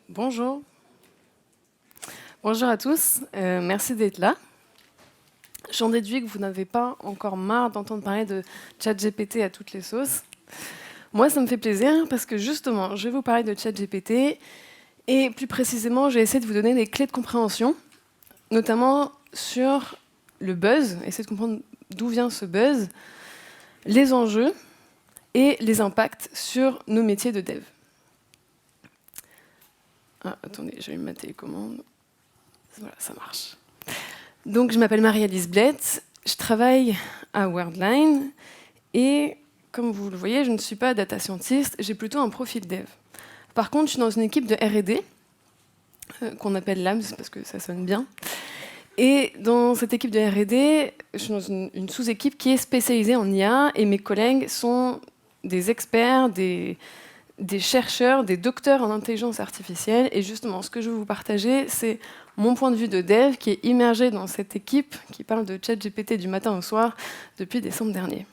Bonjour. Bonjour à tous, merci d'être là. J'en déduis que vous n'avez pas encore marre d'entendre parler de ChatGPT à toutes les sauces. Moi, ça me fait plaisir parce que justement, je vais vous parler de ChatGPT et plus précisément, je vais essayer de vous donner des clés de compréhension, notamment sur le buzz, essayer de comprendre d'où vient ce buzz, les enjeux et les impacts sur nos métiers de dev. Ah, attendez, je vais me mettre la télécommande. Voilà, ça marche. Donc, je m'appelle Marie-Alice Blett, je travaille à Worldline et, comme vous le voyez, je ne suis pas data scientist, j'ai plutôt un profil dev. Par contre, je suis dans une équipe de R&D, qu'on appelle Labs, parce que ça sonne bien. Et dans cette équipe de R&D, je suis dans une sous-équipe qui est spécialisée en IA, et mes collègues sont des experts, des chercheurs, des docteurs en intelligence artificielle. Et justement, ce que je veux vous partager, c'est mon point de vue de dev qui est immergé dans cette équipe qui parle de ChatGPT du matin au soir depuis décembre dernier.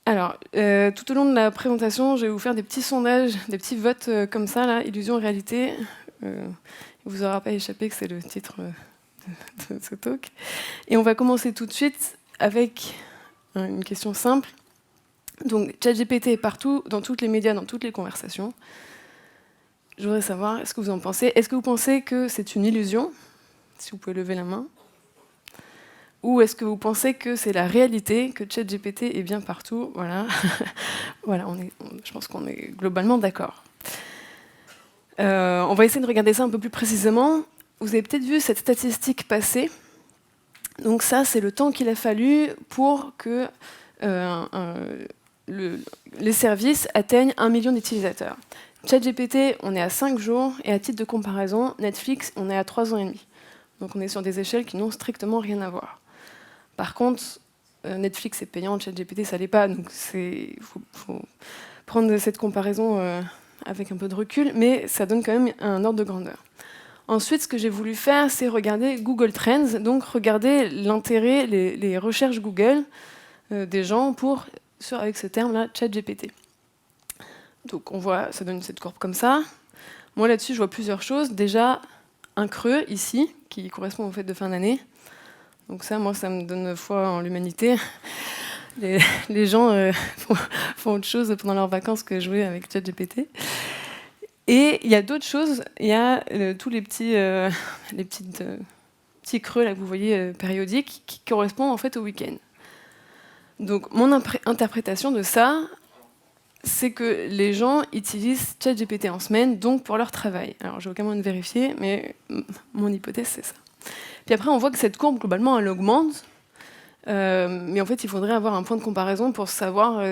Alors, tout au long de la présentation, je vais vous faire des petits sondages, des petits votes comme ça, là, illusion, réalité. Il ne vous aura pas échappé que c'est le titre de ce talk. Et on va commencer tout de suite avec une question simple. Donc, ChatGPT est partout, dans tous les médias, dans toutes les conversations. Je voudrais savoir, est-ce que vous en pensez? Est-ce que vous pensez que c'est une illusion? Si vous pouvez lever la main. Ou est-ce que vous pensez que c'est la réalité, que ChatGPT est bien partout? Voilà, voilà, je pense qu'on est globalement d'accord. On va essayer de regarder ça un peu plus précisément. Vous avez peut-être vu cette statistique passer. Donc ça, c'est le temps qu'il a fallu pour que les services atteignent 1 million d'utilisateurs. ChatGPT, on est à 5 jours, et à titre de comparaison, Netflix, on est à 3 ans et demi. Donc on est sur des échelles qui n'ont strictement rien à voir. Par contre, Netflix est payant, ChatGPT, ça l'est pas, donc il faut prendre cette comparaison avec un peu de recul, mais ça donne quand même un ordre de grandeur. Ensuite, ce que j'ai voulu faire, c'est regarder Google Trends, donc regarder l'intérêt, les recherches Google des gens avec ce terme-là, ChatGPT. Donc on voit, ça donne cette courbe comme ça. Moi là-dessus, je vois plusieurs choses. Déjà, un creux ici, qui correspond aux fêtes de fin d'année. Donc ça, moi, ça me donne foi en l'humanité. Les gens font autre chose pendant leurs vacances que jouer avec ChatGPT. Et il y a d'autres choses. Il y a tous les petits creux là, que vous voyez périodiques qui correspondent en fait au week-end. Donc mon interprétation de ça, c'est que les gens utilisent ChatGPT en semaine, donc pour leur travail. Alors j'ai aucun moyen de vérifier, mais mon hypothèse c'est ça. Puis après on voit que cette courbe globalement elle augmente, mais en fait il faudrait avoir un point de comparaison pour savoir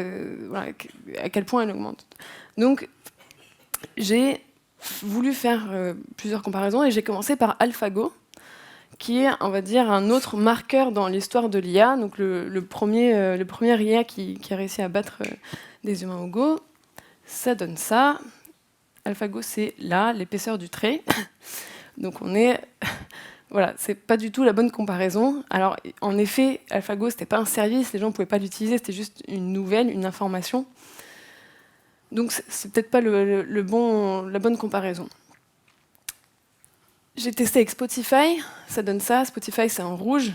voilà, à quel point elle augmente. Donc j'ai voulu faire plusieurs comparaisons et j'ai commencé par AlphaGo, qui est, on va dire, un autre marqueur dans l'histoire de l'IA, donc le premier IA qui a réussi à battre des humains au Go. Ça donne ça. AlphaGo, c'est là, l'épaisseur du trait. Donc on est... Voilà, c'est pas du tout la bonne comparaison. Alors, en effet, AlphaGo, c'était pas un service, les gens ne pouvaient pas l'utiliser, c'était juste une nouvelle, une information. Donc c'est peut-être pas la bonne comparaison. J'ai testé avec Spotify, ça donne ça. Spotify, c'est en rouge.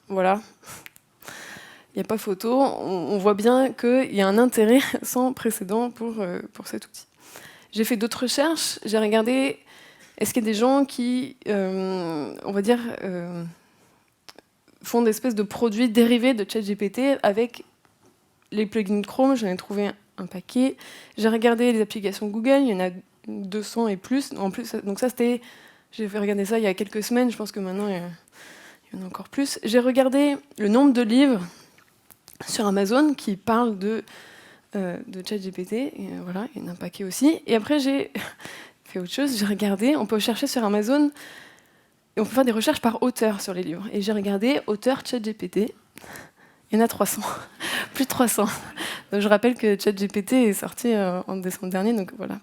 Voilà. Il n'y a pas photo. On voit bien qu'il y a un intérêt sans précédent pour cet outil. J'ai fait d'autres recherches. J'ai regardé, est-ce qu'il y a des gens qui, on va dire, font des espèces de produits dérivés de ChatGPT avec les plugins Chrome. J'en ai trouvé un paquet. J'ai regardé les applications Google. Il y en a 200 et plus. En plus, donc ça, c'était... J'ai fait regarder ça il y a quelques semaines, je pense que maintenant il y en a encore plus. J'ai regardé le nombre de livres sur Amazon qui parlent de ChatGPT, et voilà, il y en a un paquet aussi. Et après j'ai fait autre chose, j'ai regardé, on peut chercher sur Amazon, et on peut faire des recherches par auteur sur les livres. Et j'ai regardé auteur ChatGPT, il y en a 300, plus de 300. Donc je rappelle que ChatGPT est sorti en décembre dernier, donc voilà,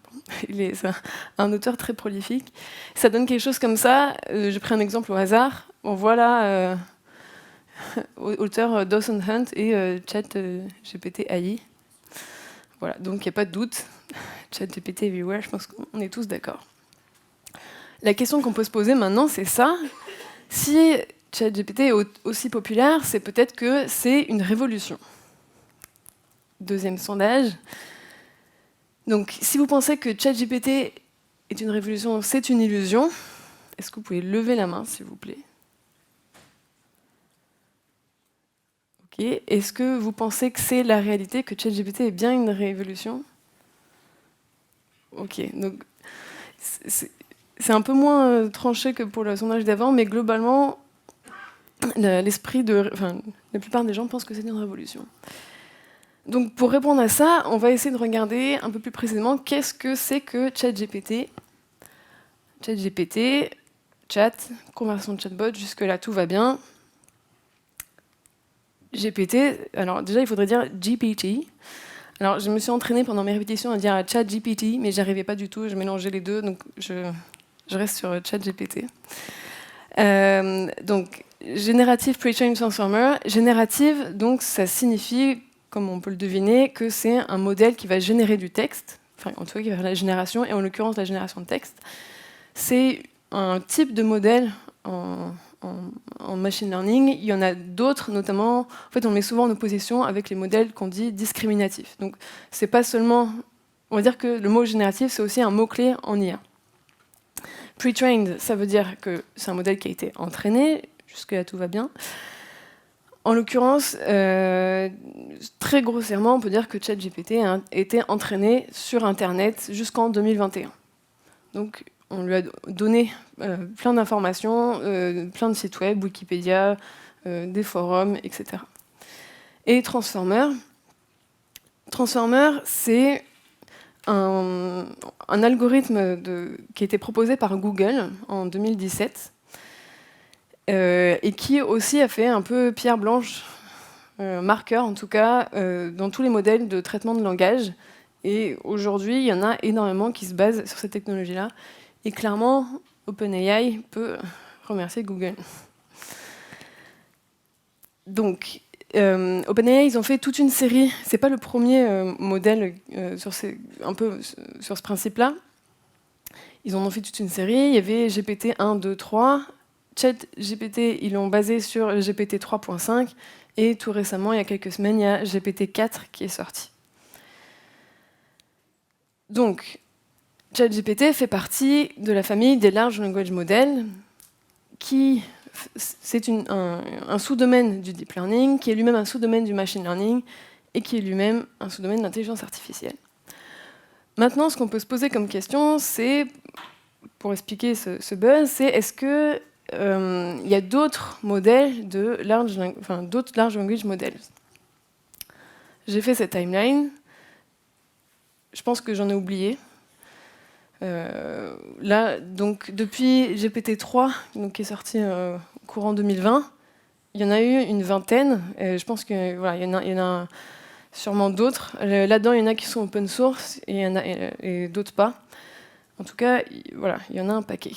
c'est un auteur très prolifique. Ça donne quelque chose comme ça. J'ai pris un exemple au hasard. Bon, voilà, auteur Dawson Hunt et ChatGPT AI. Voilà, donc il n'y a pas de doute. ChatGPT everywhere, je pense qu'on est tous d'accord. La question qu'on peut se poser maintenant, c'est ça. Si ChatGPT est aussi populaire, c'est peut-être que c'est une révolution. Deuxième sondage. Donc, si vous pensez que ChatGPT est une révolution, c'est une illusion, est-ce que vous pouvez lever la main, s'il vous plaît? Ok. Est-ce que vous pensez que c'est la réalité, que ChatGPT est bien une révolution? Ok. Donc, c'est un peu moins tranché que pour le sondage d'avant, mais globalement, l'esprit de... Enfin, la plupart des gens pensent que c'est une révolution. Donc, pour répondre à ça, on va essayer de regarder un peu plus précisément qu'est-ce que c'est que ChatGPT. ChatGPT, chat, conversion de chatbot, jusque-là tout va bien. GPT, alors déjà il faudrait dire GPT. Alors je me suis entraînée pendant mes répétitions à dire ChatGPT, mais j'arrivais pas du tout, je mélangeais les deux, donc je reste sur ChatGPT. Donc, Generative Pre-trained Transformer. Générative, donc ça signifie, comme on peut le deviner, que c'est un modèle qui va générer du texte, enfin en tout cas qui va faire la génération, et en l'occurrence la génération de texte. C'est un type de modèle en machine learning. Il y en a d'autres, notamment, en fait, on met souvent en opposition avec les modèles qu'on dit discriminatifs. Donc, c'est pas seulement, on va dire que le mot génératif, c'est aussi un mot-clé en IA. Pre-trained, ça veut dire que c'est un modèle qui a été entraîné, jusque-là tout va bien. En l'occurrence, très grossièrement, on peut dire que ChatGPT a été entraîné sur Internet jusqu'en 2021. Donc, on lui a donné plein d'informations, plein de sites web, Wikipédia, des forums, etc. Et Transformer, c'est un algorithme qui a été proposé par Google en 2017 et qui aussi a fait un peu pierre blanche, marqueur en tout cas, dans tous les modèles de traitement de langage. Et aujourd'hui, il y en a énormément qui se basent sur cette technologie-là. Et clairement, OpenAI peut remercier Google. Donc, OpenAI, ils ont fait toute une série. C'est pas le premier modèle un peu sur ce principe-là. Ils en ont fait toute une série. Il y avait GPT 1, 2, 3. ChatGPT, ils l'ont basé sur GPT 3.5. Et tout récemment, il y a quelques semaines, il y a GPT 4 qui est sorti. Donc, ChatGPT fait partie de la famille des Large Language Models, c'est un sous-domaine du deep learning, qui est lui-même un sous-domaine du machine learning, et qui est lui-même un sous-domaine d'intelligence artificielle. Maintenant, ce qu'on peut se poser comme question, c'est, pour expliquer ce buzz, c'est est-ce que y a d'autres modèles d'autres large language models? J'ai fait cette timeline. Je pense que j'en ai oublié. Là, donc, depuis GPT-3, qui est sorti courant 2020, il y en a eu une vingtaine. Je pense qu'il voilà, y en a sûrement d'autres. Là-dedans, il y en a qui sont open source et d'autres pas. En tout cas, voilà, il y en a un paquet.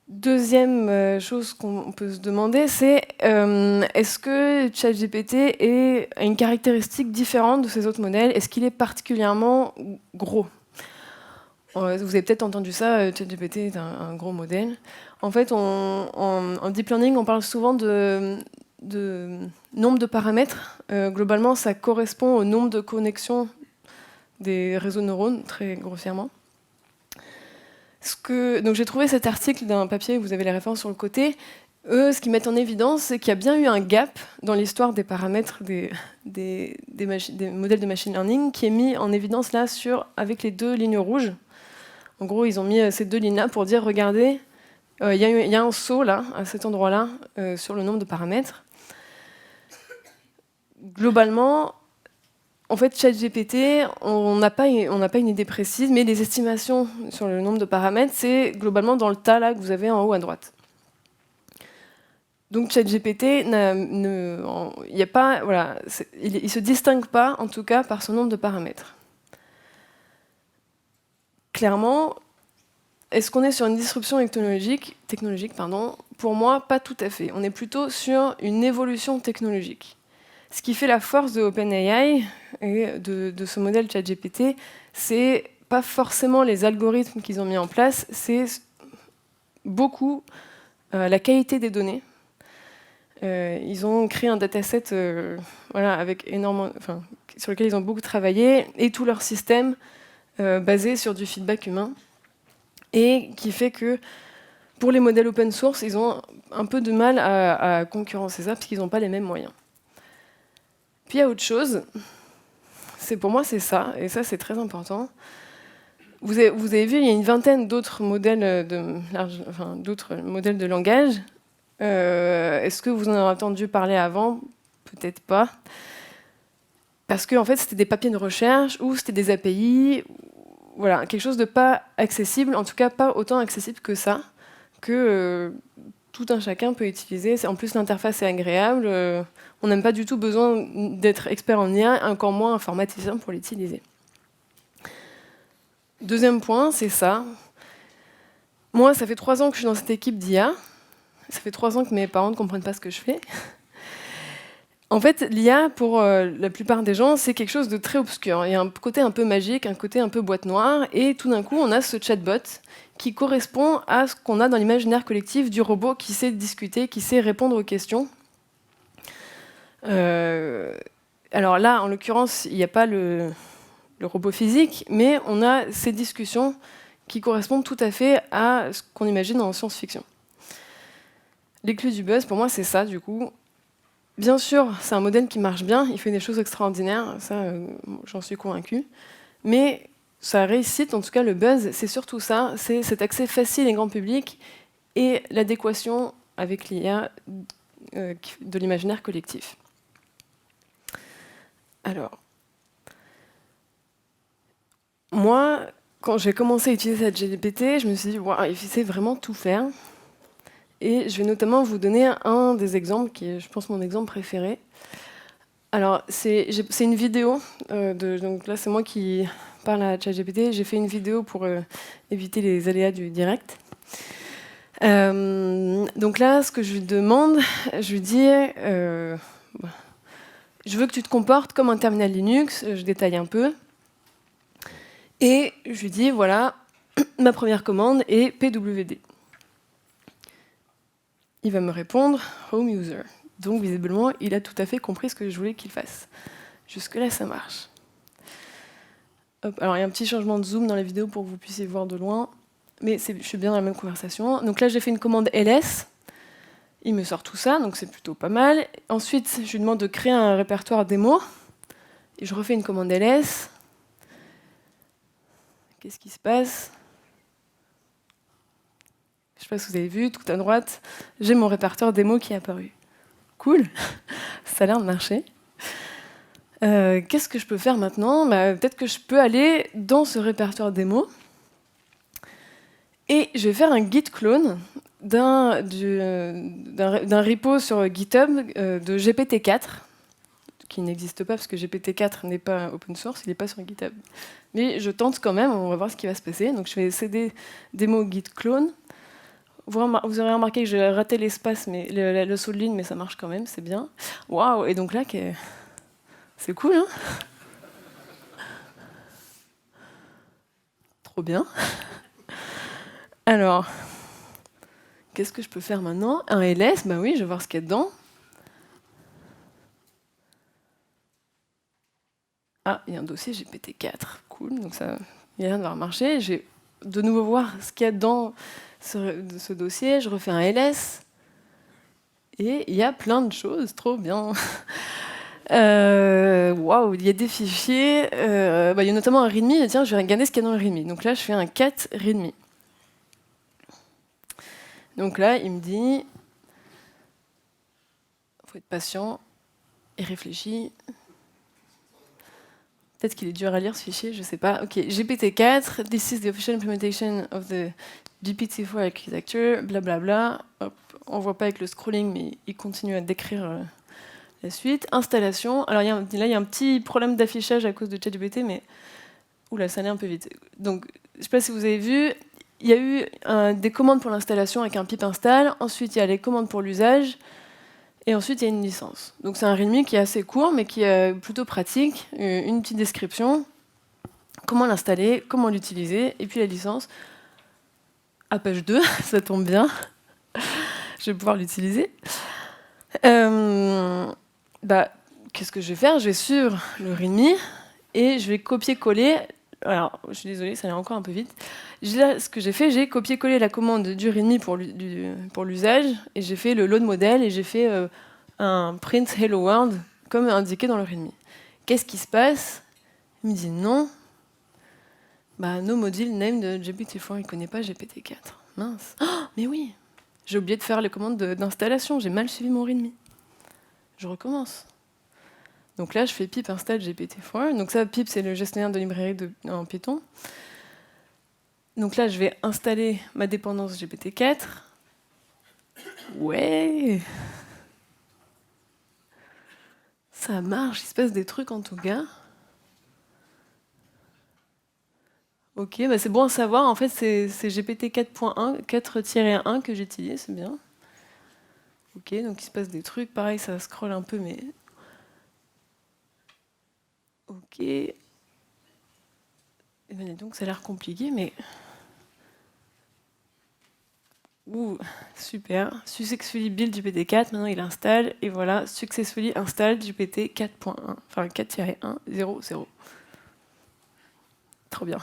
Deuxième chose qu'on peut se demander, c'est est-ce que ChatGPT a une caractéristique différente de ces autres modèles? Est-ce qu'il est particulièrement gros? Vous avez peut-être entendu ça, ChatGPT est un gros modèle. En fait, en deep learning, on parle souvent de nombre de paramètres. Globalement, ça correspond au nombre de connexions des réseaux de neurones, très grossièrement. Donc j'ai trouvé cet article d'un papier, vous avez les références sur le côté. Eux, ce qu'ils mettent en évidence, c'est qu'il y a bien eu un gap dans l'histoire des paramètres des modèles de machine learning qui est mis en évidence là avec les deux lignes rouges. En gros, ils ont mis ces deux lignes-là pour dire, regardez, il y a un saut là, à cet endroit-là, sur le nombre de paramètres. Globalement, en fait, ChatGPT, on n'a pas une idée précise, mais les estimations sur le nombre de paramètres, c'est globalement dans le tas là que vous avez en haut à droite. Donc ChatGPT, il ne se distingue pas, en tout cas, par son nombre de paramètres. Clairement, est-ce qu'on est sur une disruption technologique, Pour moi, pas tout à fait. On est plutôt sur une évolution technologique. Ce qui fait la force de OpenAI et de ce modèle ChatGPT, c'est pas forcément les algorithmes qu'ils ont mis en place, c'est beaucoup la qualité des données. Ils ont créé un dataset voilà, avec sur lequel ils ont beaucoup travaillé, et tout leur système basé sur du feedback humain, et qui fait que pour les modèles open source, ils ont un peu de mal à concurrencer ça, parce qu'ils n'ont pas les mêmes moyens. Puis il y a autre chose, pour moi c'est ça, et ça c'est très important. Vous avez vu, il y a une vingtaine d'autres modèles modèles de langage. Est-ce que vous en avez entendu parler avant? Peut-être pas. Parce que en fait, c'était des papiers de recherche ou c'était des API. Voilà, quelque chose de pas accessible, en tout cas pas autant accessible que ça, que tout un chacun peut utiliser. En plus, l'interface est agréable. On n'a pas du tout besoin d'être expert en IA, encore moins informaticien pour l'utiliser. Deuxième point, c'est ça. Moi, ça fait 3 ans que je suis dans cette équipe d'IA. Ça fait 3 ans que mes parents ne comprennent pas ce que je fais. En fait, l'IA, pour la plupart des gens, c'est quelque chose de très obscur. Il y a un côté un peu magique, un côté un peu boîte noire, et tout d'un coup, on a ce chatbot qui correspond à ce qu'on a dans l'imaginaire collectif du robot qui sait discuter, qui sait répondre aux questions. Alors là, en l'occurrence, il n'y a pas le robot physique, mais on a ces discussions qui correspondent tout à fait à ce qu'on imagine en science-fiction. Les clés du buzz, pour moi, c'est ça, du coup. Bien sûr, c'est un modèle qui marche bien, il fait des choses extraordinaires, ça, j'en suis convaincue. Mais sa réussite, en tout cas le buzz, c'est surtout ça, c'est cet accès facile et grand public et l'adéquation avec l'IA de l'imaginaire collectif. Alors, moi, quand j'ai commencé à utiliser ChatGPT, je me suis dit, wow, il sait vraiment tout faire. Et je vais notamment vous donner un des exemples qui est, je pense, mon exemple préféré. Alors, c'est une vidéo. Donc là, c'est moi qui parle à ChatGPT. J'ai fait une vidéo pour éviter les aléas du direct. Donc là, ce que je lui demande, je lui dis je veux que tu te comportes comme un terminal Linux. Je détaille un peu. Et je lui dis, voilà, ma première commande est pwd. Il va me répondre Home User. Donc visiblement, il a tout à fait compris ce que je voulais qu'il fasse. Jusque-là, ça marche. Hop, alors il y a un petit changement de zoom dans la vidéo pour que vous puissiez voir de loin. Mais je suis bien dans la même conversation. Donc là, j'ai fait une commande ls. Il me sort tout ça, donc c'est plutôt pas mal. Ensuite, je lui demande de créer un répertoire démo. Et je refais une commande ls. Qu'est-ce qui se passe ? Je ne sais pas si vous avez vu, tout à droite, j'ai mon répertoire démo qui est apparu. Cool, ça a l'air de marcher. Qu'est-ce que je peux faire maintenant ? Peut-être que je peux aller dans ce répertoire démo et je vais faire un git clone d'un repo sur GitHub de GPT-4, qui n'existe pas parce que GPT-4 n'est pas open source, il n'est pas sur GitHub. Mais je tente quand même, on va voir ce qui va se passer. Donc je vais cd démo git clone. Vous aurez remarqué que j'ai raté l'espace, mais le saut de ligne, mais ça marche quand même, c'est bien. Waouh! Et donc là, c'est cool, hein? Trop bien. Alors, qu'est-ce que je peux faire maintenant? Un ls, bah oui, je vais voir ce qu'il y a dedans. Ah, il y a un dossier GPT-4, cool, donc ça, il y a rien de devoir marcher. Je vais de nouveau voir ce qu'il y a dans ce dossier, je refais un ls, et il y a plein de choses, trop bien. Waouh, il y a des fichiers, il y a notamment un readme, et tiens, je vais regarder ce qu'il y a dans le readme. Donc là, je fais un cat readme. Donc là, il me dit, il faut être patient et réfléchir. Peut-être qu'il est dur à lire ce fichier, je ne sais pas. Ok, GPT-4, this is the official implementation of the GPT-4 architecture, blablabla. Hop, on ne voit pas avec le scrolling, mais il continue à décrire la suite. Installation. Alors là, il y a un petit problème d'affichage à cause de ChatGPT, mais oula, ça allait un peu vite. Donc, je ne sais pas si vous avez vu, il y a eu des commandes pour l'installation avec un pip install. Ensuite, il y a les commandes pour l'usage. Et ensuite, il y a une licence. Donc c'est un README qui est assez court, mais qui est plutôt pratique. Une petite description, comment l'installer, comment l'utiliser, et puis la licence. À page 2, ça tombe bien. Je vais pouvoir l'utiliser. Qu'est-ce que je vais faire? Je vais sur le README et je vais copier-coller. Alors, je suis désolée, ça allait encore un peu vite. Là, ce que j'ai fait, j'ai copié-collé la commande du README pour l'usage, et j'ai fait le load model, et j'ai fait un print hello world, comme indiqué dans le README. Qu'est-ce qui se passe? Il me dit non. No module name de GPT-4, il ne connaît pas GPT-4. Mince. Oh, mais oui, j'ai oublié de faire les commandes d'installation, j'ai mal suivi mon README. Je recommence. Donc là, je fais pip install GPT-4. Donc ça, pip, c'est le gestionnaire de librairie en Python. Donc là, je vais installer ma dépendance GPT-4. Ouais, ça marche, il se passe des trucs en tout cas. Ok, c'est bon à savoir. En fait, c'est GPT 4.1, 4-1 que j'utilise, c'est bien. Ok, donc il se passe des trucs. Pareil, ça scrolle un peu, mais... Ok. Donc ça a l'air compliqué, mais... Ouh, super. Successfully build GPT-4, maintenant il installe, et voilà, successfully install GPT 4.1, enfin 4-1.0.0. Trop bien.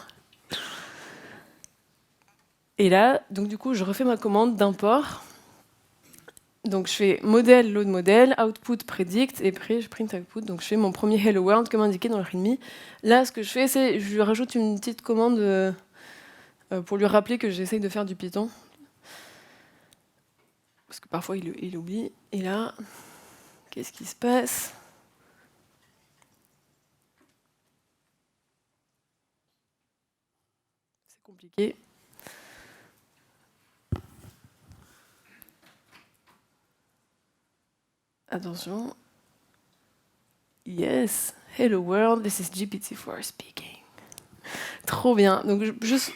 Et là, donc du coup, je refais ma commande d'import. Donc je fais modèle, load modèle, output predict, et après je print output. Donc je fais mon premier hello world comme indiqué dans le README. Là, ce que je fais, c'est je lui rajoute une petite commande pour lui rappeler que j'essaye de faire du Python. Parce que parfois il oublie. Et là, qu'est-ce qui se passe? C'est compliqué. Attention. Yes, hello world, this is GPT-4 speaking. Trop bien. Donc juste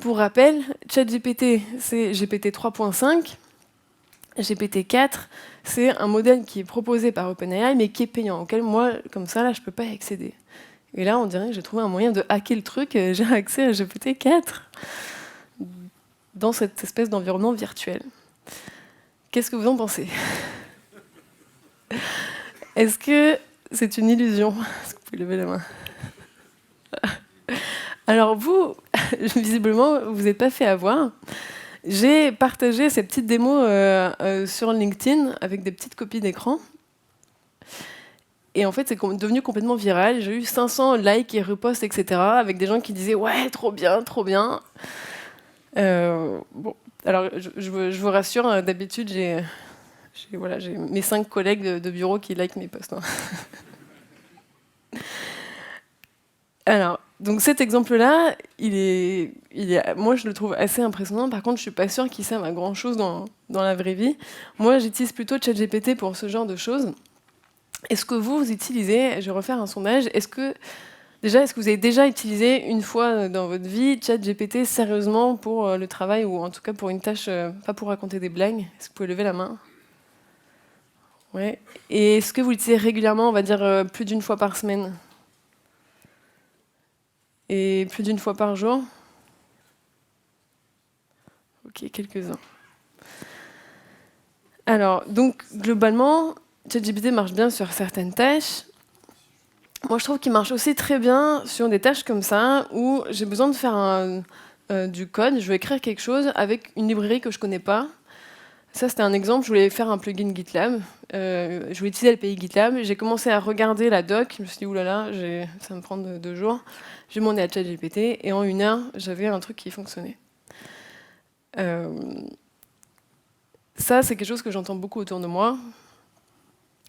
pour rappel, ChatGPT, c'est GPT 3.5. GPT-4, c'est un modèle qui est proposé par OpenAI, mais qui est payant, auquel moi, comme ça, là, je ne peux pas y accéder. Et là, on dirait que j'ai trouvé un moyen de hacker le truc, j'ai accès à GPT-4 dans cette espèce d'environnement virtuel. Qu'est-ce que vous en pensez? Est-ce que c'est une illusion? Est-ce que vous pouvez lever la main? Alors vous, visiblement, vous n'êtes pas fait avoir. J'ai partagé ces petites démos sur LinkedIn avec des petites copies d'écran. Et en fait, c'est devenu complètement viral. J'ai eu 500 likes et reposts, etc. avec des gens qui disaient « Ouais, trop bien, trop bien ». Bon, alors, je vous rassure, d'habitude, j'ai mes 5 collègues de bureau qui likent mes posts. Hein. Alors, donc cet exemple-là, moi je le trouve assez impressionnant. Par contre, je suis pas sûre qu'il serve à grand-chose dans la vraie vie. Moi, j'utilise plutôt ChatGPT pour ce genre de choses. Est-ce que vous utilisez, je vais refaire un sondage, est-ce que vous avez déjà utilisé une fois dans votre vie ChatGPT sérieusement pour le travail ou en tout cas pour une tâche, pas pour raconter des blagues? Est-ce que vous pouvez lever la main? Ouais. Et est-ce que vous l'utilisez régulièrement, on va dire plus d'une fois par semaine? Et plus d'une fois par jour? Ok, quelques-uns. Alors, donc, globalement, ChatGPT marche bien sur certaines tâches. Moi, je trouve qu'il marche aussi très bien sur des tâches comme ça, où j'ai besoin de faire du code, je veux écrire quelque chose avec une librairie que je ne connais pas. Ça, c'était un exemple, je voulais faire un plugin GitLab. Je voulais utiliser l'API GitLab. J'ai commencé à regarder la doc, je me suis dit, oulala, ça va me prendre 2 jours. J'ai demandé à ChatGPT, et en 1 heure, j'avais un truc qui fonctionnait. Ça, c'est quelque chose que j'entends beaucoup autour de moi.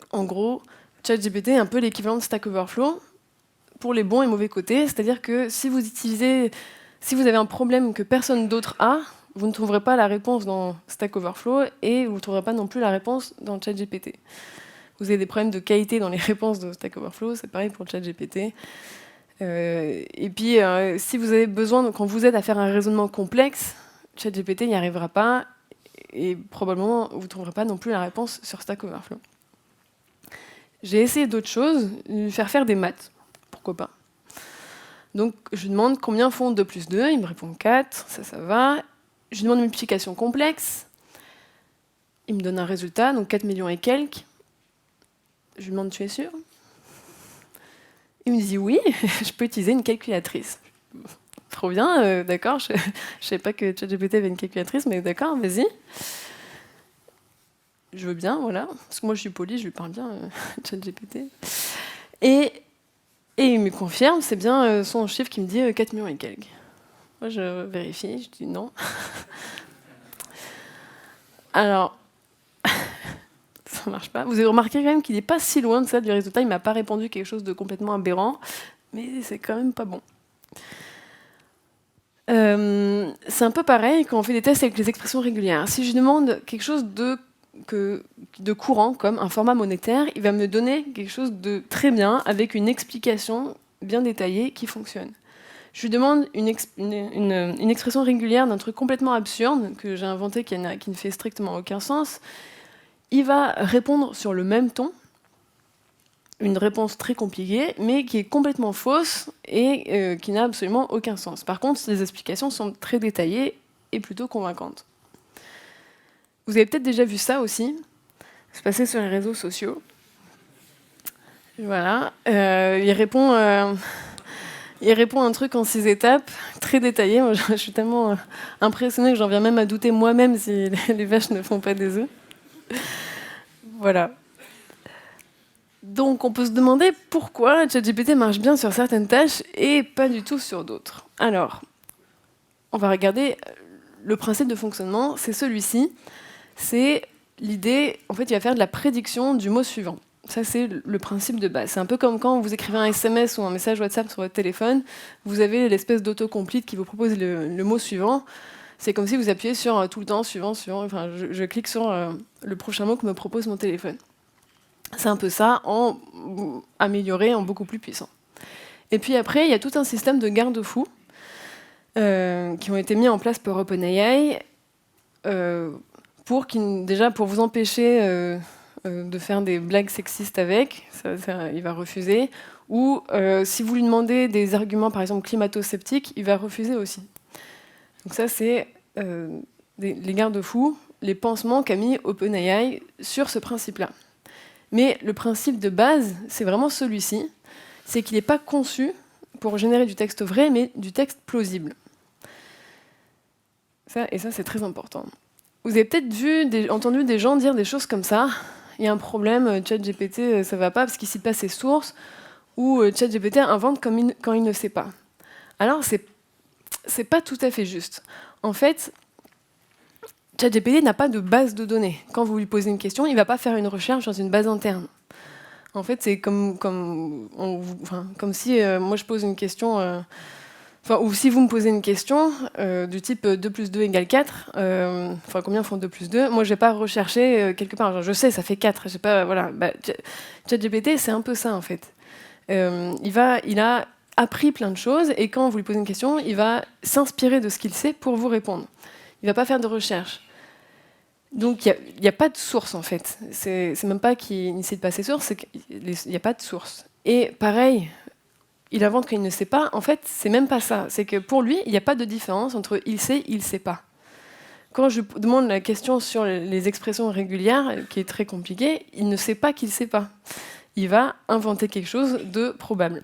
En gros, ChatGPT est un peu l'équivalent de Stack Overflow pour les bons et mauvais côtés. C'est-à-dire que si vous avez un problème que personne d'autre a, vous ne trouverez pas la réponse dans Stack Overflow et vous ne trouverez pas non plus la réponse dans ChatGPT. Vous avez des problèmes de qualité dans les réponses de Stack Overflow, c'est pareil pour ChatGPT. Et puis, si vous avez besoin, quand vous êtes à faire un raisonnement complexe, ChatGPT n'y arrivera pas et probablement vous ne trouverez pas non plus la réponse sur Stack Overflow. J'ai essayé d'autres choses, lui faire des maths, pourquoi pas. Donc je lui demande combien font 2 plus 2, il me répond 4, ça va. Je lui demande une multiplication complexe, il me donne un résultat, donc 4 millions et quelques. Je lui demande, tu es sûr? Il me dit oui, je peux utiliser une calculatrice. Trop bien, d'accord, je ne savais pas que ChatGPT avait une calculatrice, mais d'accord, vas-y. Je veux bien, voilà. Parce que moi, je suis polie, je lui parle bien, ChatGPT. Et il me confirme, c'est bien son chiffre qui me dit 4 millions et quelques. Moi, je vérifie, je dis non. Alors, ça marche pas. Vous avez remarqué quand même qu'il n'est pas si loin de ça du résultat. Il m'a pas répondu quelque chose de complètement aberrant, mais c'est quand même pas bon. C'est un peu pareil quand on fait des tests avec les expressions régulières. Si je demande quelque chose de courant, comme un format monétaire, il va me donner quelque chose de très bien, avec une explication bien détaillée qui fonctionne. Je lui demande une expression régulière d'un truc complètement absurde, que j'ai inventé, qui ne fait strictement aucun sens. Il va répondre sur le même ton, une réponse très compliquée, mais qui est complètement fausse et qui n'a absolument aucun sens. Par contre, les explications sont très détaillées et plutôt convaincantes. Vous avez peut-être déjà vu ça aussi, se passer sur les réseaux sociaux. Voilà, il répond un truc en 6 étapes, très détaillé. Moi, je suis tellement impressionnée que j'en viens même à douter moi-même si les vaches ne font pas des œufs. Voilà. Donc on peut se demander pourquoi ChatGPT marche bien sur certaines tâches et pas du tout sur d'autres. Alors, on va regarder le principe de fonctionnement, c'est celui-ci. C'est l'idée, en fait, il va faire de la prédiction du mot suivant. Ça, c'est le principe de base. C'est un peu comme quand vous écrivez un SMS ou un message WhatsApp sur votre téléphone, vous avez l'espèce d'autocomplete qui vous propose le mot suivant. C'est comme si vous appuyez sur tout le temps, suivant, enfin, je clique sur le prochain mot que me propose mon téléphone. C'est un peu ça, en amélioré, en beaucoup plus puissant. Et puis après, il y a tout un système de garde-fous qui ont été mis en place par OpenAI pour vous empêcher de faire des blagues sexistes avec, il va refuser, ou si vous lui demandez des arguments, par exemple climato-sceptiques, il va refuser aussi. Donc ça, c'est les garde-fous, les pansements qu'a mis OpenAI sur ce principe-là. Mais le principe de base, c'est vraiment celui-ci, c'est qu'il n'est pas conçu pour générer du texte vrai, mais du texte plausible. Ça, c'est très important. Vous avez peut-être entendu des gens dire des choses comme ça. Il y a un problème, ChatGPT, ça ne va pas parce qu'il ne cite pas ses sources, ou ChatGPT invente quand il ne sait pas. Alors, c'est pas tout à fait juste. En fait, ChatGPT n'a pas de base de données. Quand vous lui posez une question, il ne va pas faire une recherche dans une base interne. En fait, c'est comme si moi je pose une question, ou si vous me posez une question du type 2 plus 2 égale 4, combien font 2 plus 2 ? Moi, je ne vais pas rechercher quelque part. Genre, je sais, ça fait 4. ChatGPT, c'est un peu ça, en fait. Il a appris plein de choses, et quand vous lui posez une question, il va s'inspirer de ce qu'il sait pour vous répondre. Il ne va pas faire de recherche. Donc, il n'y a pas de source, en fait. C'est même pas qu'il ne cite pas ses sources, c'est qu'il n'y a pas de source. Et pareil, il invente quand il ne sait pas. En fait, c'est même pas ça. C'est que pour lui, il n'y a pas de différence entre il sait et il ne sait pas. Quand je demande la question sur les expressions régulières, qui est très compliquée, il ne sait pas qu'il ne sait pas. Il va inventer quelque chose de probable.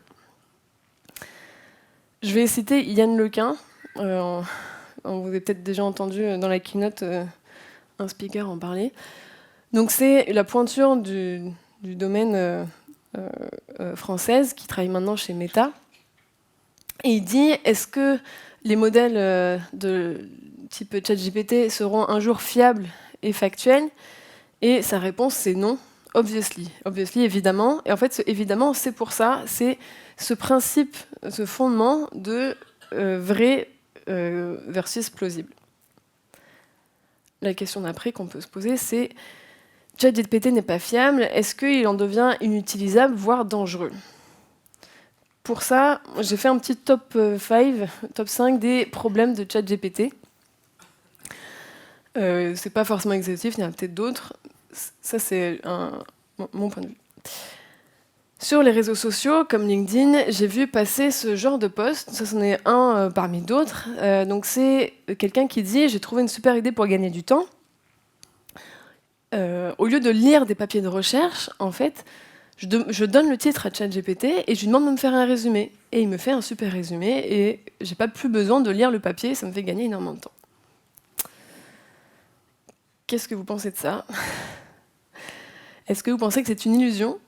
Je vais citer Yann Lequin. Vous avez peut-être déjà entendu dans la keynote un speaker en parler. Donc c'est la pointure du domaine française qui travaille maintenant chez Meta. Et il dit, est-ce que les modèles de type ChatGPT seront un jour fiables et factuels ? Et sa réponse, c'est non. Obviously, évidemment. Et en fait, évidemment, c'est pour ça, c'est ce principe, ce fondement de vrai versus plausible. La question d'après qu'on peut se poser, c'est ChatGPT n'est pas fiable, est-ce qu'il en devient inutilisable, voire dangereux ? Pour ça, j'ai fait un petit top 5 des problèmes de ChatGPT. C'est pas forcément exhaustif, il y en a peut-être d'autres. Ça, c'est mon point de vue. Sur les réseaux sociaux, comme LinkedIn, j'ai vu passer ce genre de post. Ça, c'en est un parmi d'autres. Donc, c'est quelqu'un qui dit « J'ai trouvé une super idée pour gagner du temps. Au lieu de lire des papiers de recherche, en fait, je donne le titre à ChatGPT et je lui demande de me faire un résumé. Et il me fait un super résumé et j'ai pas plus besoin de lire le papier, ça me fait gagner énormément de temps. » Qu'est-ce que vous pensez de ça? Est-ce que vous pensez que c'est une illusion?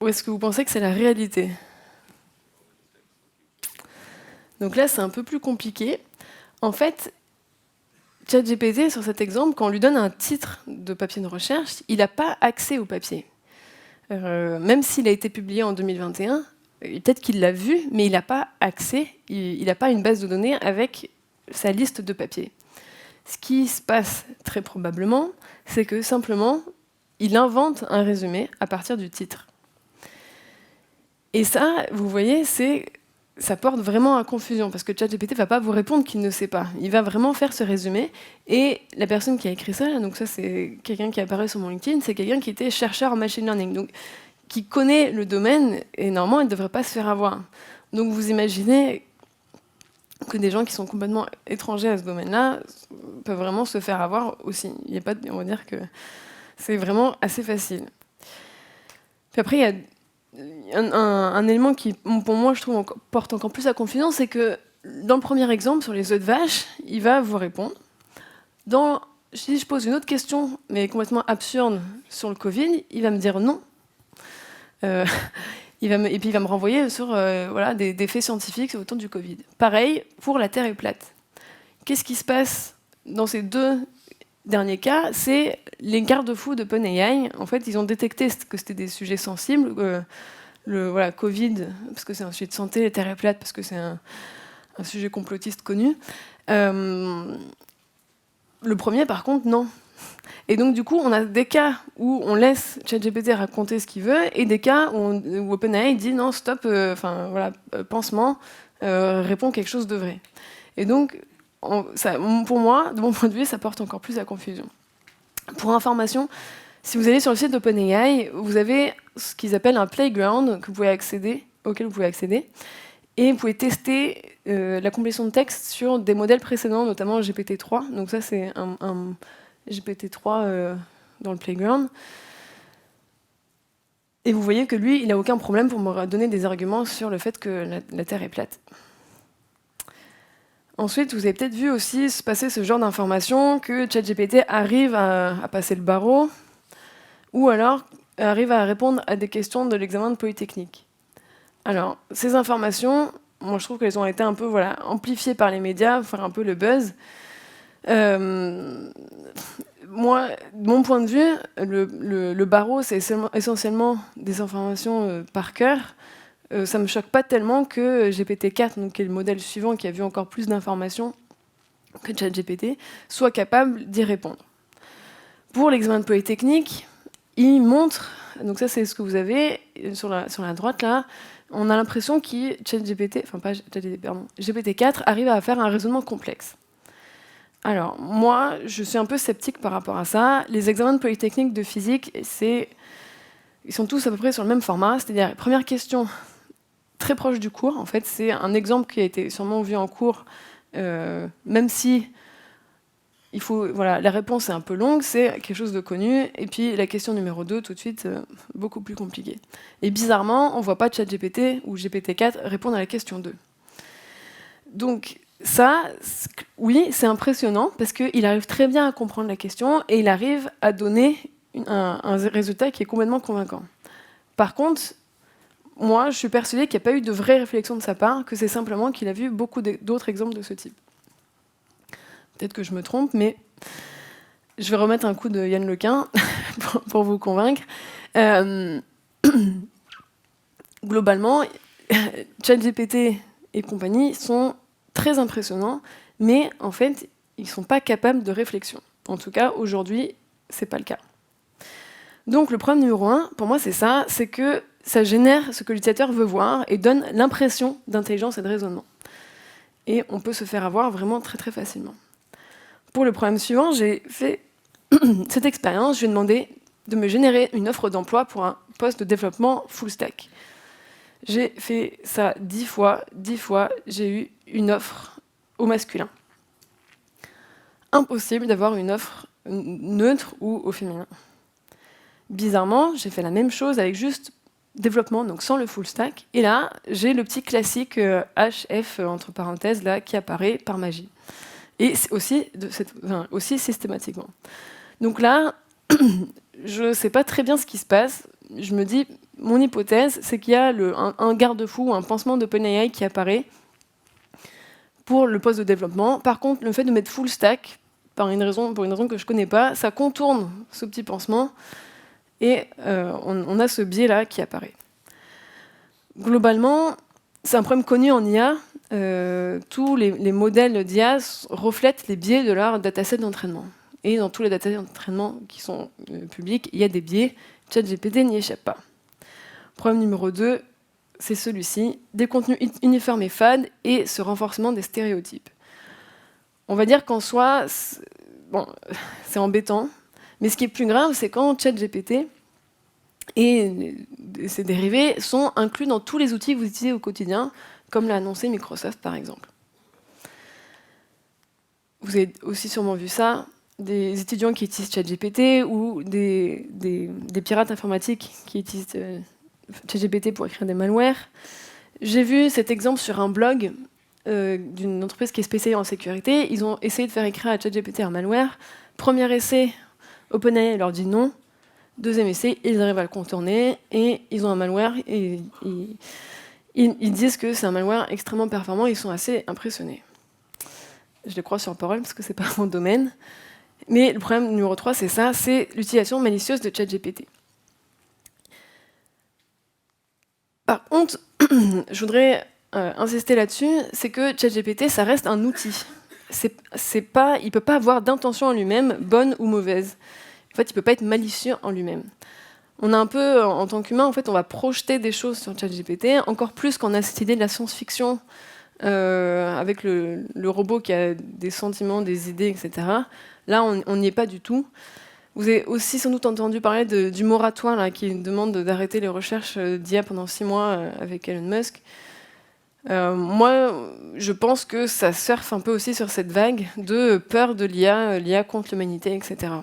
Ou est-ce que vous pensez que c'est la réalité? Donc là, c'est un peu plus compliqué. En fait, ChatGPT, sur cet exemple, quand on lui donne un titre de papier de recherche, il n'a pas accès au papier. Même s'il a été publié en 2021, peut-être qu'il l'a vu, mais il n'a pas accès, il n'a pas une base de données avec sa liste de papiers. Ce qui se passe très probablement, c'est que simplement, il invente un résumé à partir du titre. Et ça, vous voyez, ça porte vraiment à confusion, parce que ChatGPT ne va pas vous répondre qu'il ne sait pas. Il va vraiment faire ce résumé, et la personne qui a écrit ça, donc ça c'est quelqu'un qui apparaît sur mon LinkedIn, c'est quelqu'un qui était chercheur en machine learning, donc qui connaît le domaine, et normalement il ne devrait pas se faire avoir. Donc vous imaginez que des gens qui sont complètement étrangers à ce domaine-là peuvent vraiment se faire avoir aussi. Il y a pas, on va dire que c'est vraiment assez facile. Puis après, il y a un élément qui, pour moi, je trouve, porte encore plus à confusion, c'est que dans le premier exemple, sur les œufs de vache, il va vous répondre. Si je pose une autre question, mais complètement absurde, sur le Covid, il va me dire non. Et puis il va me renvoyer sur voilà, des faits scientifiques autour du Covid. Pareil pour la Terre est plate. Qu'est-ce qui se passe dans ces deux derniers cas? C'est les garde-fous de OpenAI. En fait, ils ont détecté que c'était des sujets sensibles. Voilà, Covid, parce que c'est un sujet de santé, la Terre est plate, parce que c'est un sujet complotiste connu. Le premier, par contre, non. Et donc, du coup, on a des cas où on laisse ChatGPT raconter ce qu'il veut, et des cas où OpenAI dit non, stop, voilà, pansement, répond quelque chose de vrai. Et donc, pour moi, de mon point de vue, ça porte encore plus à confusion. Pour information, si vous allez sur le site d'OpenAI, vous avez ce qu'ils appellent un playground auquel vous pouvez accéder, et vous pouvez tester la complétion de texte sur des modèles précédents, notamment GPT-3. Donc ça, c'est un GPT-3 dans le playground. Et vous voyez que lui, il n'a aucun problème pour me donner des arguments sur le fait que la Terre est plate. Ensuite, vous avez peut-être vu aussi se passer ce genre d'informations, que ChatGPT arrive à passer le barreau, ou alors arrive à répondre à des questions de l'examen de Polytechnique. Alors, ces informations, moi je trouve qu'elles ont été un peu amplifiées par les médias, pour faire un peu le buzz. Moi, de mon point de vue, le barreau, c'est essentiellement des informations par cœur. Ça ne me choque pas tellement que GPT-4, donc, qui est le modèle suivant, qui a vu encore plus d'informations que ChatGPT, soit capable d'y répondre. Pour l'examen de Polytechnique, il montre, donc ça c'est ce que vous avez sur la droite là, on a l'impression que GPT-4 arrive à faire un raisonnement complexe. Alors, moi, je suis un peu sceptique par rapport à ça. Les examens de Polytechnique de physique, ils sont tous à peu près sur le même format, c'est-à-dire, première question très proche du cours, en fait, c'est un exemple qui a été sûrement vu en cours, même si la réponse est un peu longue, c'est quelque chose de connu, et puis la question numéro 2, tout de suite, beaucoup plus compliquée. Et bizarrement, on ne voit pas ChatGPT ou GPT-4 répondre à la question 2. Donc ça, oui, c'est impressionnant, parce qu'il arrive très bien à comprendre la question, et il arrive à donner un résultat qui est complètement convaincant. Par contre, moi, je suis persuadée qu'il n'y a pas eu de vraie réflexion de sa part, que c'est simplement qu'il a vu beaucoup d'autres exemples de ce type. Peut-être que je me trompe, mais je vais remettre un coup de Yann Lequin pour vous convaincre. Globalement, ChatGPT et compagnie sont très impressionnants, mais en fait, ils ne sont pas capables de réflexion. En tout cas, aujourd'hui, ce n'est pas le cas. Donc le problème numéro 1, pour moi, c'est ça, c'est que ça génère ce que l'utilisateur veut voir et donne l'impression d'intelligence et de raisonnement. Et on peut se faire avoir vraiment très très facilement. Pour le problème suivant, j'ai fait cette expérience, je lui ai demandé de me générer une offre d'emploi pour un poste de développement full stack. J'ai fait ça 10 fois, j'ai eu une offre au masculin. Impossible d'avoir une offre neutre ou au féminin. Bizarrement, j'ai fait la même chose avec juste développement, donc sans le full stack. Et là, j'ai le petit classique HF, entre parenthèses, là, qui apparaît par magie. Et aussi, aussi systématiquement. Donc là, je ne sais pas très bien ce qui se passe. Je me dis, mon hypothèse, c'est qu'il y a un garde-fou, un pansement d'OpenAI qui apparaît pour le poste de développement. Par contre, le fait de mettre full stack, pour une raison que je ne connais pas, ça contourne ce petit pansement et on a ce biais-là qui apparaît. Globalement, c'est un problème connu en IA. Tous les modèles d'IA reflètent les biais de leur dataset d'entraînement. Et dans tous les datasets d'entraînement qui sont publics, il y a des biais. ChatGPT n'y échappe pas. Problème numéro 2, c'est celui-ci, des contenus uniformes et fades et ce renforcement des stéréotypes. On va dire qu'en soi, c'est embêtant, mais ce qui est plus grave, c'est quand ChatGPT et ses dérivés sont inclus dans tous les outils que vous utilisez au quotidien, comme l'a annoncé Microsoft par exemple. Vous avez aussi sûrement vu ça, des étudiants qui utilisent ChatGPT ou des pirates informatiques qui utilisent ChatGPT pour écrire des malwares. J'ai vu cet exemple sur un blog d'une entreprise qui est spécialisée en sécurité. Ils ont essayé de faire écrire à ChatGPT un malware. Premier essai, OpenAI leur dit non. Deuxième essai, ils arrivent à le contourner et ils ont un malware et ils disent que c'est un malware extrêmement performant. Ils sont assez impressionnés. Je les crois sur parole parce que c'est pas mon domaine. Mais le problème numéro 3, c'est ça, c'est l'utilisation malicieuse de ChatGPT. Par contre, je voudrais insister là-dessus, c'est que ChatGPT, ça reste un outil. Il ne peut pas avoir d'intention en lui-même, bonne ou mauvaise. En fait, il ne peut pas être malicieux en lui-même. On a un peu, en tant qu'humain, en fait, on va projeter des choses sur ChatGPT, encore plus qu'on a cette idée de la science-fiction, avec le robot qui a des sentiments, des idées, etc. Là, on n'y est pas du tout. Vous avez aussi sans doute entendu parler du moratoire là, qui demande d'arrêter les recherches d'IA pendant 6 mois avec Elon Musk. Moi, je pense que ça surfe un peu aussi sur cette vague de peur de l'IA contre l'humanité, etc.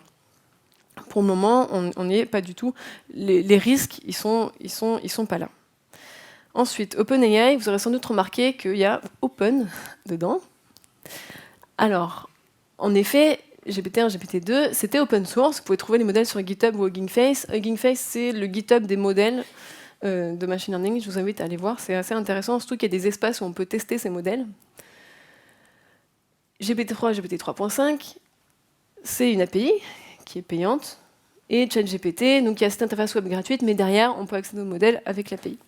Pour le moment, on n'y est pas du tout. Les risques, ils sont pas là. Ensuite, OpenAI, vous aurez sans doute remarqué qu'il y a Open dedans. Alors, en effet, GPT-1, GPT-2, c'était open source. Vous pouvez trouver les modèles sur GitHub ou Hugging Face. Hugging Face, c'est le GitHub des modèles de machine learning. Je vous invite à aller voir, c'est assez intéressant, surtout qu'il y a des espaces où on peut tester ces modèles. GPT-3, GPT-3.5, c'est une API qui est payante. Et ChatGPT, donc il y a cette interface web gratuite, mais derrière, on peut accéder au modèle avec l'API.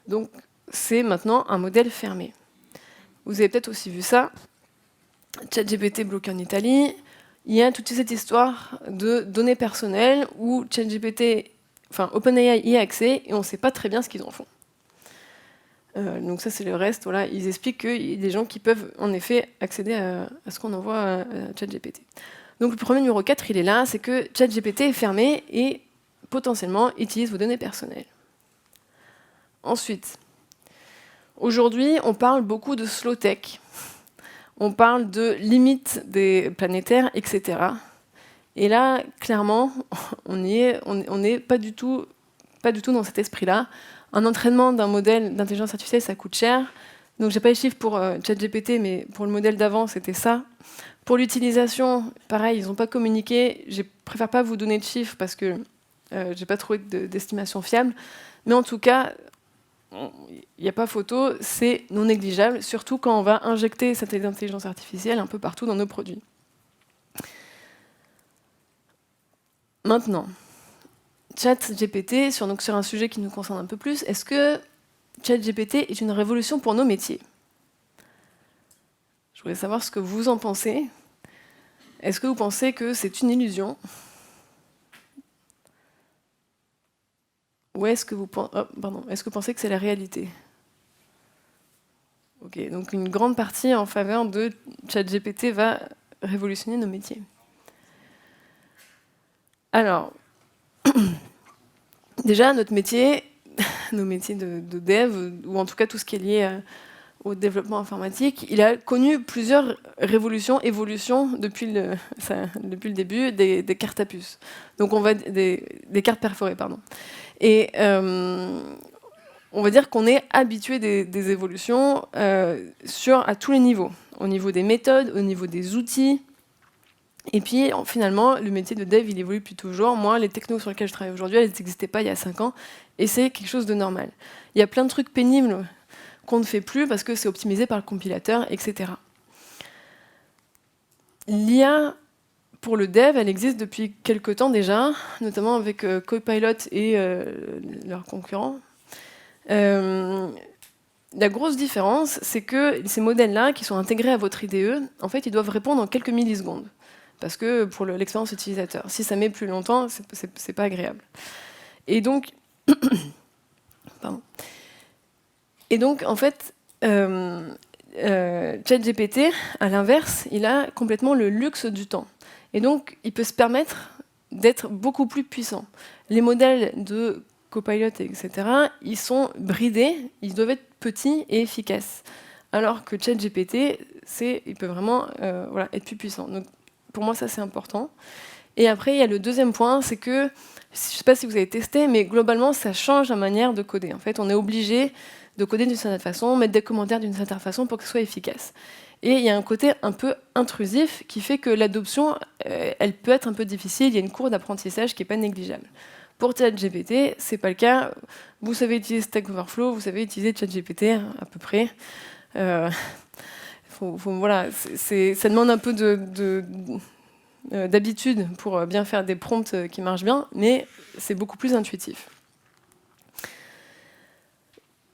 Donc, c'est maintenant un modèle fermé. Vous avez peut-être aussi vu ça. ChatGPT bloqué en Italie. Il y a toute cette histoire de données personnelles où ChatGPT, enfin OpenAI y a accès et on ne sait pas très bien ce qu'ils en font. Donc ça, c'est le reste. Voilà, ils expliquent qu'il y a des gens qui peuvent en effet accéder à ce qu'on envoie à ChatGPT. Donc le premier numéro 4, il est là, c'est que ChatGPT est fermé et potentiellement utilise vos données personnelles. Ensuite, aujourd'hui, on parle beaucoup de slow tech. On parle de limites des planétaires, etc. Et là, clairement, on n'est pas du tout dans cet esprit-là. Un entraînement d'un modèle d'intelligence artificielle, ça coûte cher. Donc, j'ai pas les chiffres pour ChatGPT, mais pour le modèle d'avant, c'était ça. Pour l'utilisation, pareil, ils n'ont pas communiqué. Je préfère pas vous donner de chiffres parce que j'ai pas trouvé d'estimation fiable. Mais en tout cas, il n'y a pas photo, c'est non négligeable, surtout quand on va injecter cette intelligence artificielle un peu partout dans nos produits. Maintenant, ChatGPT, sur un sujet qui nous concerne un peu plus, est-ce que ChatGPT est une révolution pour nos métiers? Je voulais savoir ce que vous en pensez. Est-ce que vous pensez que c'est une illusion? Ou est-ce que vous pensez que c'est la réalité? Ok, donc une grande partie en faveur de ChatGPT va révolutionner nos métiers. Alors, déjà, notre métier, nos métiers de dev, ou en tout cas tout ce qui est lié au développement informatique, il a connu plusieurs révolutions, évolutions depuis le début des cartes à puce. Donc on va des cartes perforées, pardon. Et on va dire qu'on est habitué des évolutions à tous les niveaux, au niveau des méthodes, au niveau des outils. Et puis finalement, le métier de dev, il évolue depuis toujours. Moi, les technos sur lesquels je travaille aujourd'hui, elles n'existaient pas il y a 5 ans, et c'est quelque chose de normal. Il y a plein de trucs pénibles qu'on ne fait plus parce que c'est optimisé par le compilateur, etc. L'IA pour le dev, elle existe depuis quelques temps déjà, notamment avec Copilot et leurs concurrents. La grosse différence, c'est que ces modèles-là, qui sont intégrés à votre IDE, en fait, ils doivent répondre en quelques millisecondes. Parce que pour l'expérience utilisateur, si ça met plus longtemps, c'est pas agréable. Et donc, pardon. Et donc, en fait, ChatGPT, à l'inverse, il a complètement le luxe du temps. Et donc, il peut se permettre d'être beaucoup plus puissant. Les modèles de Copilot, etc., ils sont bridés, ils doivent être petits et efficaces. Alors que ChatGPT, il peut vraiment être plus puissant. Donc, pour moi, ça, c'est important. Et après, il y a le deuxième point, c'est que, je ne sais pas si vous avez testé, mais globalement, ça change la manière de coder. En fait, on est obligé de coder d'une certaine façon, mettre des commentaires d'une certaine façon pour que ce soit efficace. Et il y a un côté un peu intrusif qui fait que l'adoption, elle peut être un peu difficile. Il y a une courbe d'apprentissage qui n'est pas négligeable. Pour ChatGPT, ce n'est pas le cas. Vous savez utiliser Stack Overflow, vous savez utiliser ChatGPT à peu près. Voilà, ça demande un peu d'habitude pour bien faire des prompts qui marchent bien, mais c'est beaucoup plus intuitif.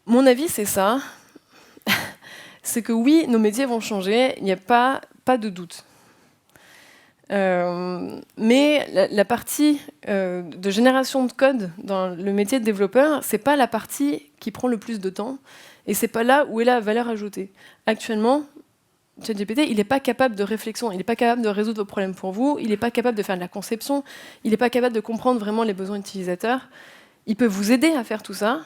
Mon avis, c'est ça. C'est que oui, nos métiers vont changer, il n'y a pas de doute. Mais la partie de génération de code dans le métier de développeur, c'est pas la partie qui prend le plus de temps, et c'est pas là où est la valeur ajoutée. Actuellement, ChatGPT, il n'est pas capable de réflexion, il n'est pas capable de résoudre vos problèmes pour vous, il n'est pas capable de faire de la conception, il n'est pas capable de comprendre vraiment les besoins utilisateurs. Il peut vous aider à faire tout ça,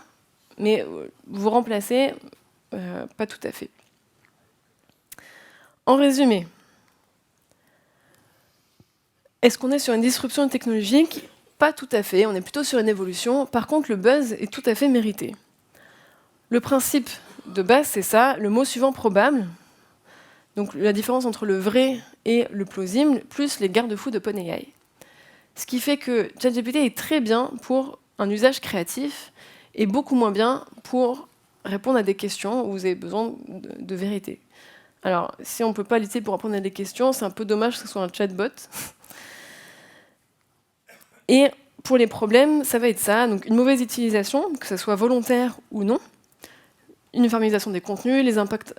mais vous remplacer, pas tout à fait. En résumé, est-ce qu'on est sur une disruption technologique? Pas tout à fait, on est plutôt sur une évolution. Par contre, le buzz est tout à fait mérité. Le principe de base, c'est ça, le mot suivant probable, donc la différence entre le vrai et le plausible, plus les garde-fous d'OpenAI. Ce qui fait que ChatGPT est très bien pour un usage créatif et beaucoup moins bien pour répondre à des questions où vous avez besoin de vérité. Alors, si on ne peut pas l'utiliser pour répondre à des questions, c'est un peu dommage que ce soit un chatbot. Et pour les problèmes, ça va être ça, donc une mauvaise utilisation, que ce soit volontaire ou non, une uniformisation des contenus, les impacts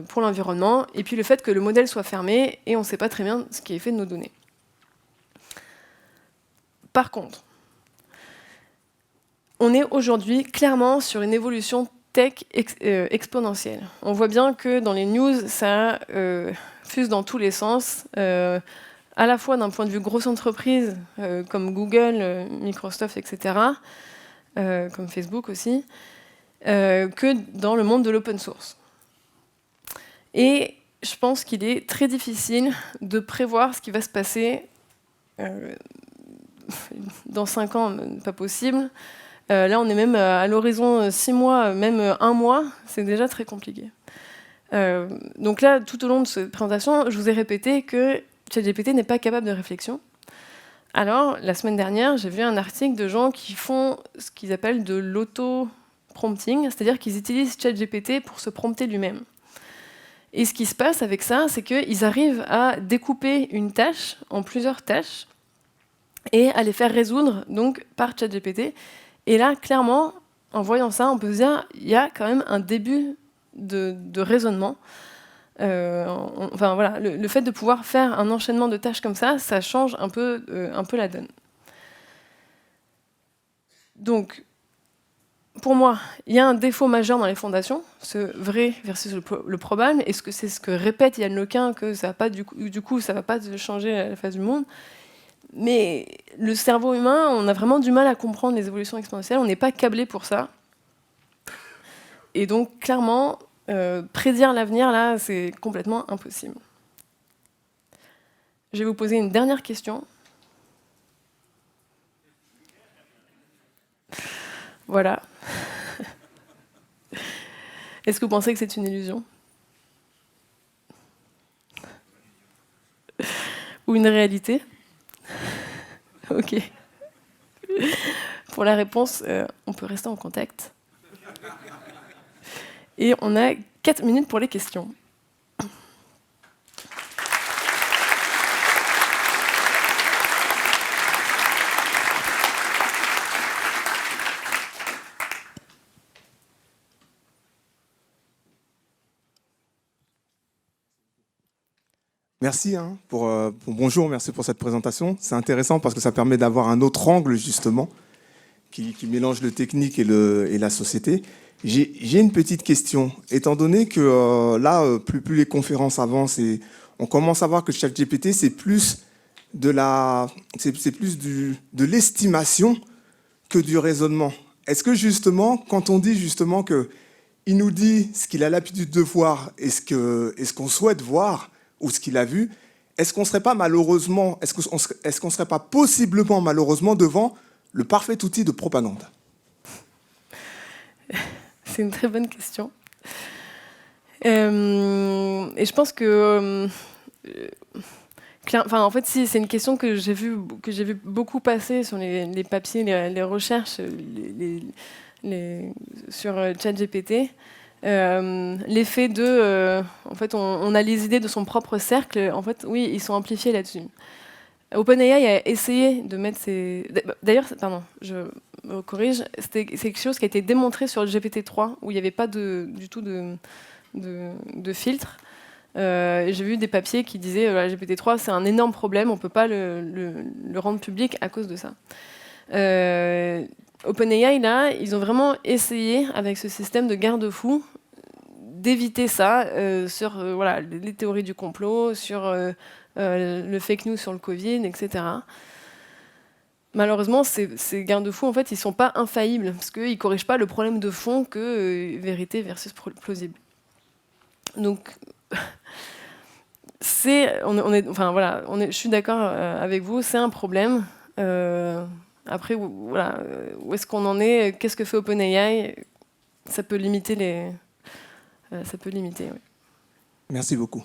pour l'environnement, et puis le fait que le modèle soit fermé et on ne sait pas très bien ce qui est fait de nos données. Par contre, on est aujourd'hui clairement sur une évolution tech exponentielle. On voit bien que dans les news, ça fuse dans tous les sens, à la fois d'un point de vue grosse entreprise, comme Google, Microsoft, etc., comme Facebook aussi, que dans le monde de l'open source. Et je pense qu'il est très difficile de prévoir ce qui va se passer dans 5 ans, pas possible. Là, on est même à l'horizon 6 mois, même 1 mois, c'est déjà très compliqué. Donc là, tout au long de cette présentation, je vous ai répété que ChatGPT n'est pas capable de réflexion. Alors, la semaine dernière, j'ai vu un article de gens qui font ce qu'ils appellent de l'auto-prompting, c'est-à-dire qu'ils utilisent ChatGPT pour se prompter lui-même. Et ce qui se passe avec ça, c'est qu'ils arrivent à découper une tâche en plusieurs tâches et à les faire résoudre donc, par ChatGPT. Et là, clairement, en voyant ça, on peut se dire qu'il y a quand même un début de raisonnement. Enfin, voilà, le fait de pouvoir faire un enchaînement de tâches comme ça change un peu la donne. Donc, pour moi, il y a un défaut majeur dans les fondations, ce vrai versus le probable. Est-ce que c'est ce que répète Yann Lequin, que ça va pas, du coup, ça ne va pas changer la face du monde? Mais le cerveau humain, on a vraiment du mal à comprendre les évolutions exponentielles, on n'est pas câblé pour ça. Et donc, clairement, prédire l'avenir, là, c'est complètement impossible. Je vais vous poser une dernière question. Voilà. Est-ce que vous pensez que c'est une illusion? Ou une réalité? Ok. Pour la réponse, on peut rester en contact. Et on a 4 minutes pour les questions. Merci bonjour, merci pour cette présentation. C'est intéressant parce que ça permet d'avoir un autre angle justement qui mélange le technique et la société. J'ai une petite question. Étant donné que plus les conférences avancent et on commence à voir que ChatGPT c'est plus de l'estimation que du raisonnement. Est-ce que justement, quand on dit justement que il nous dit ce qu'il a l'habitude de voir et ce qu'on souhaite voir ou ce qu'il a vu, est-ce qu'on serait pas malheureusement, est-ce qu'on serait pas possiblement malheureusement devant le parfait outil de propagande? C'est une très bonne question. Et je pense que, en fait, si, c'est une question que j'ai vu beaucoup passer sur les papiers, les recherches sur ChatGPT. L'effet de, en fait, on a les idées de son propre cercle. En fait, oui, ils sont amplifiés là-dessus. OpenAI a essayé de mettre ses... D'ailleurs, pardon, je me corrige, c'est quelque chose qui a été démontré sur le GPT-3, où il n'y avait pas du tout de filtre. J'ai vu des papiers qui disaient le GPT-3, c'est un énorme problème, on ne peut pas le rendre public à cause de ça. OpenAI, là, ils ont vraiment essayé, avec ce système de garde-fou, d'éviter ça sur les théories du complot, sur le fake news sur le Covid, etc. Malheureusement, ces garde-fous, en fait, ils ne sont pas infaillibles, parce qu'ils ne corrigent pas le problème de fond que vérité versus plausible. Donc, je suis d'accord avec vous, c'est un problème. Après, voilà, où est-ce qu'on en est? Qu'est-ce que fait OpenAI? Ça peut limiter oui. Merci beaucoup.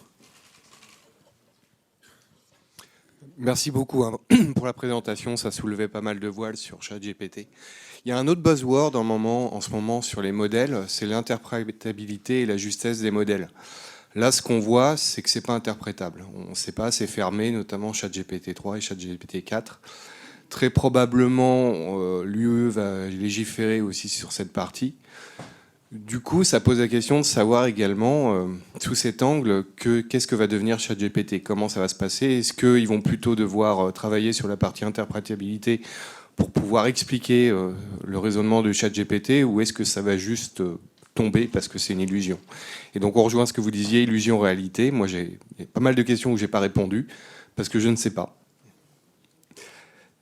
Merci beaucoup pour la présentation, ça soulevait pas mal de voiles sur ChatGPT. Il y a un autre buzzword en ce moment sur les modèles, c'est l'interprétabilité et la justesse des modèles. Là, ce qu'on voit, c'est que c'est pas interprétable. On ne sait pas, c'est fermé, notamment ChatGPT 3 et ChatGPT 4. Très probablement, l'UE va légiférer aussi sur cette partie. Du coup, ça pose la question de savoir également, sous cet angle, qu'est-ce que va devenir ChatGPT? Comment ça va se passer? Est-ce qu'ils vont plutôt devoir travailler sur la partie interprétabilité pour pouvoir expliquer le raisonnement de ChatGPT, ou est-ce que ça va juste tomber parce que c'est une illusion? Et donc, on rejoint ce que vous disiez, illusion-réalité. Moi, il y a pas mal de questions où je n'ai pas répondu parce que je ne sais pas.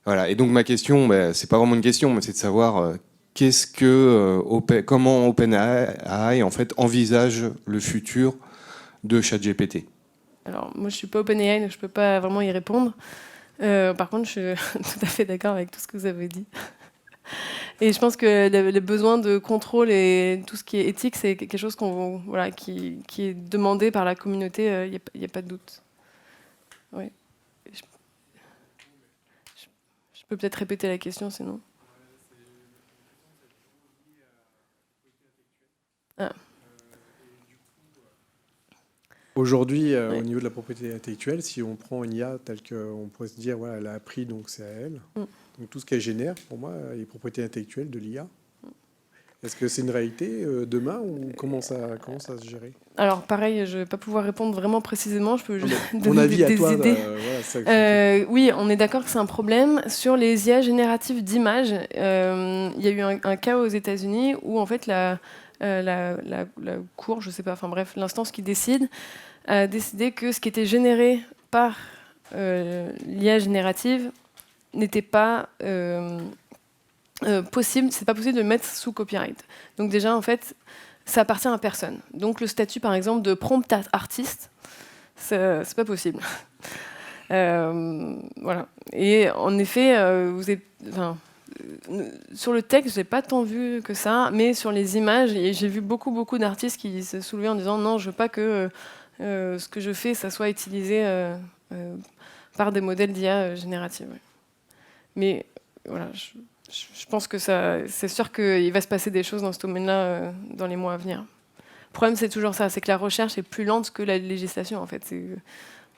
Voilà. Et donc, ma question, c'est pas vraiment une question, mais c'est de savoir... comment OpenAI en fait envisage le futur de ChatGPT? Alors, moi, je suis pas OpenAI, donc je peux pas vraiment y répondre. Par contre, je suis tout à fait d'accord avec tout ce que vous avez dit. Et je pense que le besoin de contrôle et tout ce qui est éthique, c'est quelque chose qui est demandé par la communauté. Il n'y a pas de doute. Oui. Je peux peut-être répéter la question, sinon. Ah. Aujourd'hui, au niveau de la propriété intellectuelle, si on prend une IA telle qu'on pourrait se dire, voilà, elle a appris, donc c'est à elle. Donc tout ce qu'elle génère, pour moi, est propriété intellectuelle de l'IA. Est-ce que c'est une réalité demain, ou comment ça se gérer? Alors pareil, je ne vais pas pouvoir répondre vraiment précisément, je peux juste donner des idées. Oui, on est d'accord que c'est un problème. Sur les IA génératives d'images, il y a eu un cas aux États-Unis où en fait la cour, je sais pas, enfin bref, l'instance qui décide a décidé que ce qui était généré par l'IA générative n'était pas possible, c'est pas possible de le mettre sous copyright. Donc déjà, en fait, ça appartient à personne. Donc le statut, par exemple, de prompt artiste, c'est pas possible. Voilà. Et en effet, sur le texte, j'ai pas tant vu que ça, mais sur les images, j'ai vu beaucoup d'artistes qui se soulevaient en disant non, je veux pas que ce que je fais, ça soit utilisé par des modèles d'IA générative. Ouais. Mais voilà, je pense que c'est sûr qu'il va se passer des choses dans ce domaine-là dans les mois à venir. Le problème, c'est toujours ça, c'est que la recherche est plus lente que la législation, en fait.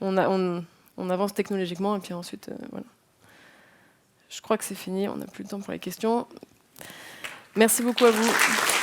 On avance technologiquement, et puis ensuite, voilà. Je crois que c'est fini, on n'a plus le temps pour les questions. Merci beaucoup à vous.